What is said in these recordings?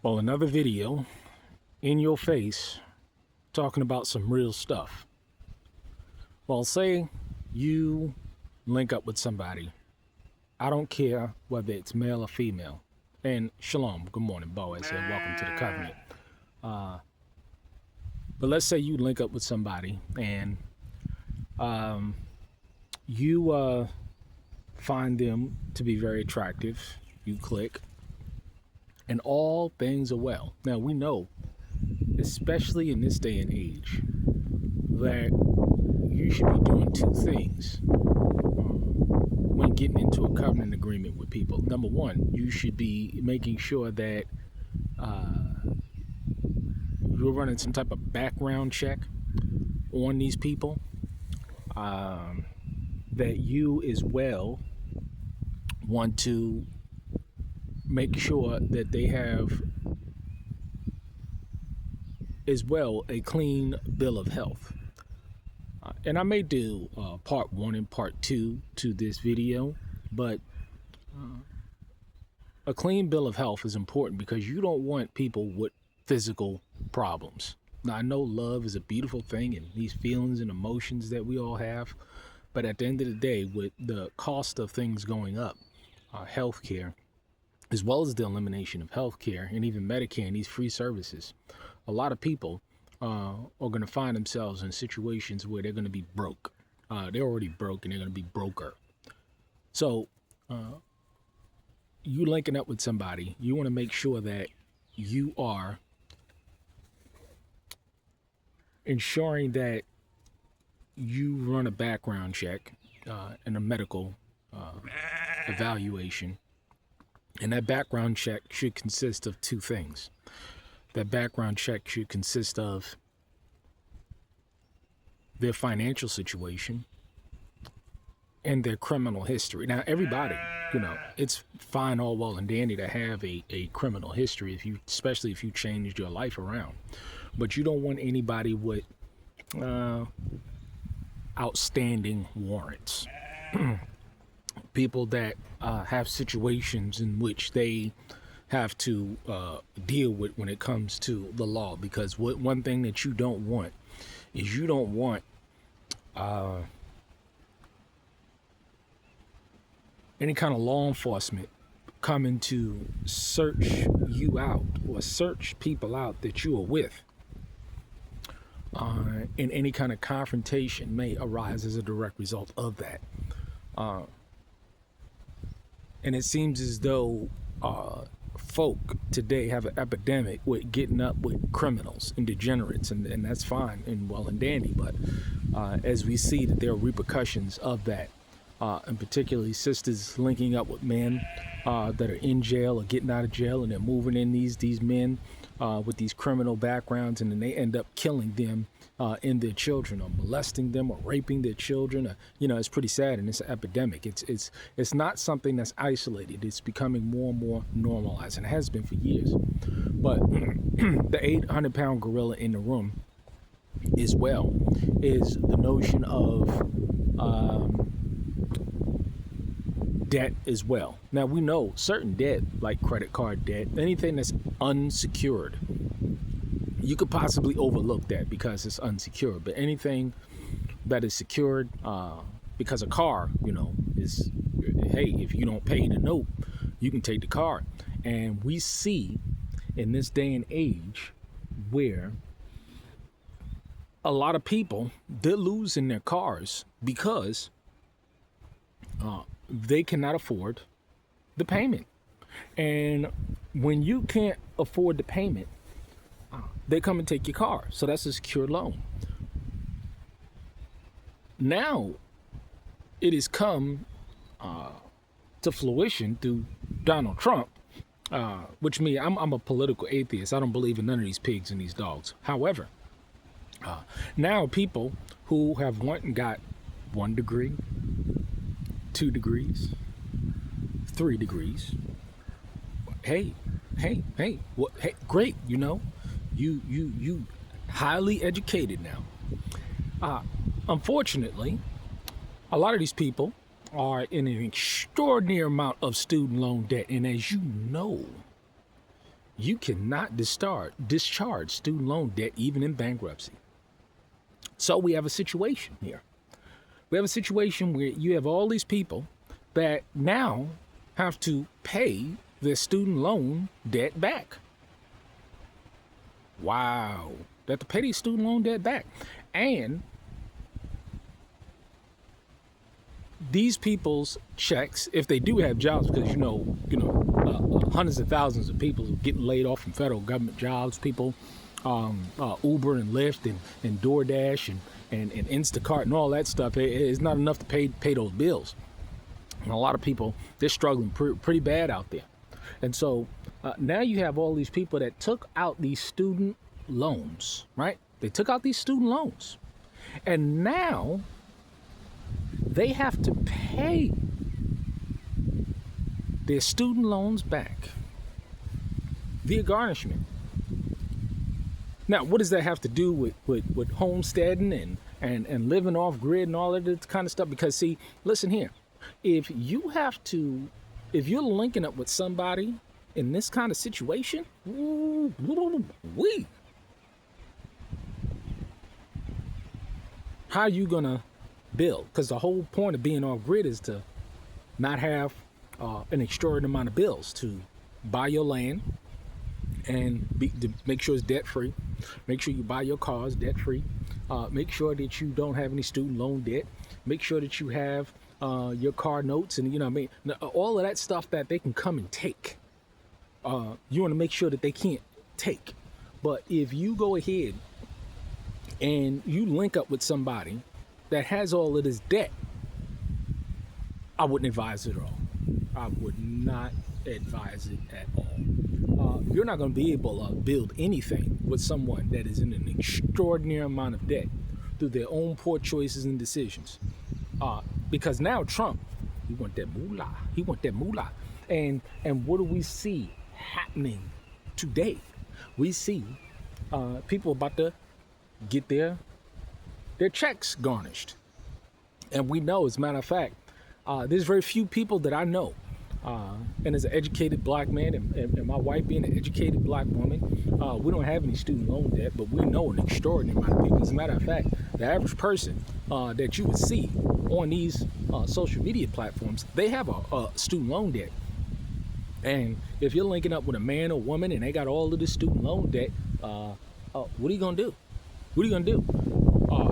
Well, another video in your face talking about some real stuff. Well, say you link up with somebody. I don't care whether it's male or female. And shalom, good morning, Boaz here. Welcome to the covenant. But let's say you link up with somebody and you find them to be very attractive. You click, and all things are well. Now we know, especially in this day and age, that you should be doing two things when getting into a covenant agreement with people. Number one, you should be making sure that you're running some type of background check on these people, that you as well want to make sure that they have as well a clean bill of health. And I may do part 1 and part 2 to this video, but a clean bill of health is important because you don't want people with physical problems. Now, I know love is a beautiful thing and these feelings and emotions that we all have, but at the end of the day, with the cost of things going up, healthcare, as well as the elimination of healthcare and even Medicare and these free services, a lot of people are going to find themselves in situations where they're going to be broke. They're already broke and they're going to be broker. So you linking up with somebody, you want to make sure that you are ensuring that you run a background check and a medical evaluation. And that background check should consist of two things. That background check should consist of their financial situation and their criminal history. Now, everybody, it's fine, all well and dandy to have a criminal history, especially if you changed your life around. But you don't want anybody with outstanding warrants. People that have situations in which they have to deal with when it comes to the law. Because one thing that you don't want is you don't want any kind of law enforcement coming to search you out or search people out that you are with. And any kind of confrontation may arise as a direct result of that. And it seems as though folk today have an epidemic with getting up with criminals and degenerates, and that's fine and well and dandy. But as we see that there are repercussions of that, and particularly sisters linking up with men that are in jail or getting out of jail, and they're moving in these men with these criminal backgrounds, and then they end up killing them and their children, or molesting them, or raping their children. It's pretty sad, and it's an epidemic. It's not something that's isolated. It's becoming more and more normalized, and it has been for years. But the 800-pound gorilla in the room as well is the notion of debt as well. Now, we know certain debt, like credit card debt, anything that's unsecured, you could possibly overlook that because it's unsecured. But anything that is secured, because a car, is, hey, if you don't pay the note, you can take the car. And we see in this day and age where a lot of people, they're losing their cars because they cannot afford the payment. And when you can't afford the payment, they come and take your car. So that's a secured loan. Now, it has come to fruition through Donald Trump, which means I'm a political atheist. I don't believe in none of these pigs and these dogs. However, now people who have went and got 1 degree, 2 degrees, 3 degrees. Hey, great, you highly educated now. Unfortunately, a lot of these people are in an extraordinary amount of student loan debt. And as you know, You cannot discharge student loan debt even in bankruptcy. So we have a situation here. We have a situation where you have all these people that now have to pay their student loan debt back. Wow. They have to pay their student loan debt back. And these people's checks, if they do have jobs, because hundreds of thousands of people are getting laid off from federal government jobs, people, Uber and Lyft and DoorDash and Instacart and all that stuff, it's not enough to pay those bills. And a lot of people, they're struggling pretty bad out there. And so now you have all these people that took out these student loans, right? They took out these student loans. And now they have to pay their student loans back via garnishment. Now, what does that have to do with homesteading and living off grid and all of that kind of stuff? Because see, listen here, if you're linking up with somebody in this kind of situation, how are you gonna build? Because the whole point of being off grid is to not have an extraordinary amount of bills, to buy your land and to make sure it's debt free. Make sure you buy your cars debt free. Make sure that you don't have any student loan debt. Make sure that you have your car notes and all of that stuff that they can come and take. You want to make sure that they can't take. But if you go ahead and you link up with somebody that has all of this debt, I wouldn't advise it at all. I would not advise it at all. You're not going to be able to build anything with someone that is in an extraordinary amount of debt through their own poor choices and decisions. Because now Trump, he want that moolah. And what do we see happening today? We see people about to get their checks garnished. And we know, as a matter of fact, there's very few people that I know, and as an educated black man and my wife being an educated black woman, we don't have any student loan debt, but we know an extraordinary amount of people. As a matter of fact, the average person that you would see on these social media platforms, they have a student loan debt. And if you're linking up with a man or woman and they got all of this student loan debt, what are you gonna do?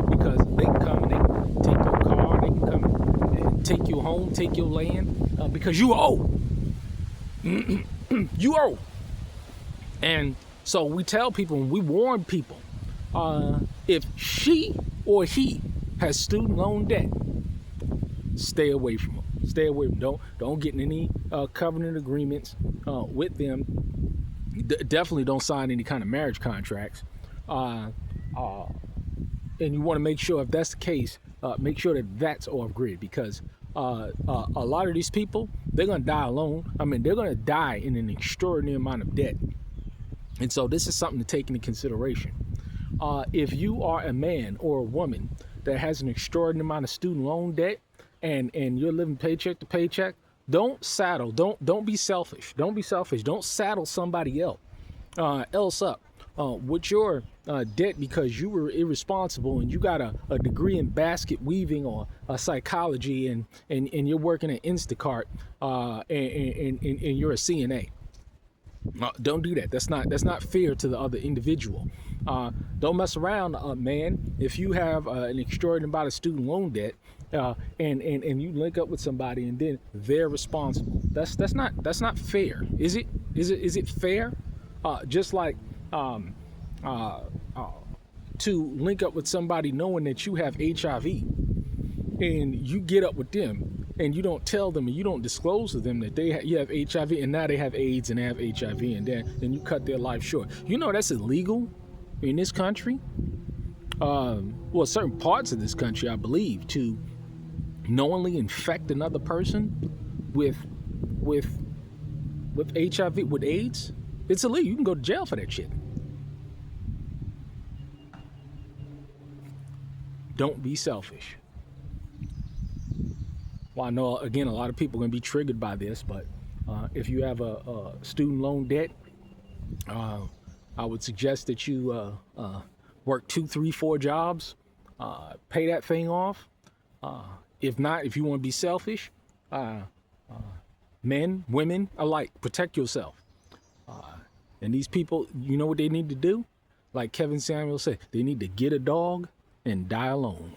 Because they can come and they can take your car, they can come and take your home, take your land, because you owe. You owe. And so we tell people and we warn people, if she or he has student loan debt, stay away from them. Stay away from them. Don't get in any covenant agreements with them. Definitely don't sign any kind of marriage contracts. And you want to make sure, if that's the case, make sure that that's off grid, because a lot of these people, they're going to die alone. I mean, they're going to die in an extraordinary amount of debt. And so this is something to take into consideration. If you are a man or a woman that has an extraordinary amount of student loan debt and you're living paycheck to paycheck, don't saddle. Don't be selfish. Don't saddle somebody else up with your debt because you were irresponsible and you got a degree in basket weaving or psychology and you're working at Instacart and you're a CNA. Don't do that. That's not fair to the other individual. Don't mess around, man. If you have an extraordinary amount of student loan debt and you link up with somebody and then they're responsible, that's not fair. Is it fair? Just like to link up with somebody knowing that you have HIV and you get up with them and you don't tell them and you don't disclose to them that you have HIV and now they have AIDS and they have HIV and then you cut their life short. You know that's illegal in this country. Well, certain parts of this country, I believe, to knowingly infect another person with HIV, with AIDS, it's illegal. You can go to jail for that shit. Don't be selfish. Well, I know, again, a lot of people are going to be triggered by this, but if you have a student loan debt I would suggest that you work 2, 3, 4 jobs, pay that thing off. If not, if you want to be selfish, men, women alike, protect yourself. And these people, you know what they need to do? Like Kevin Samuel said, they need to get a dog and die alone.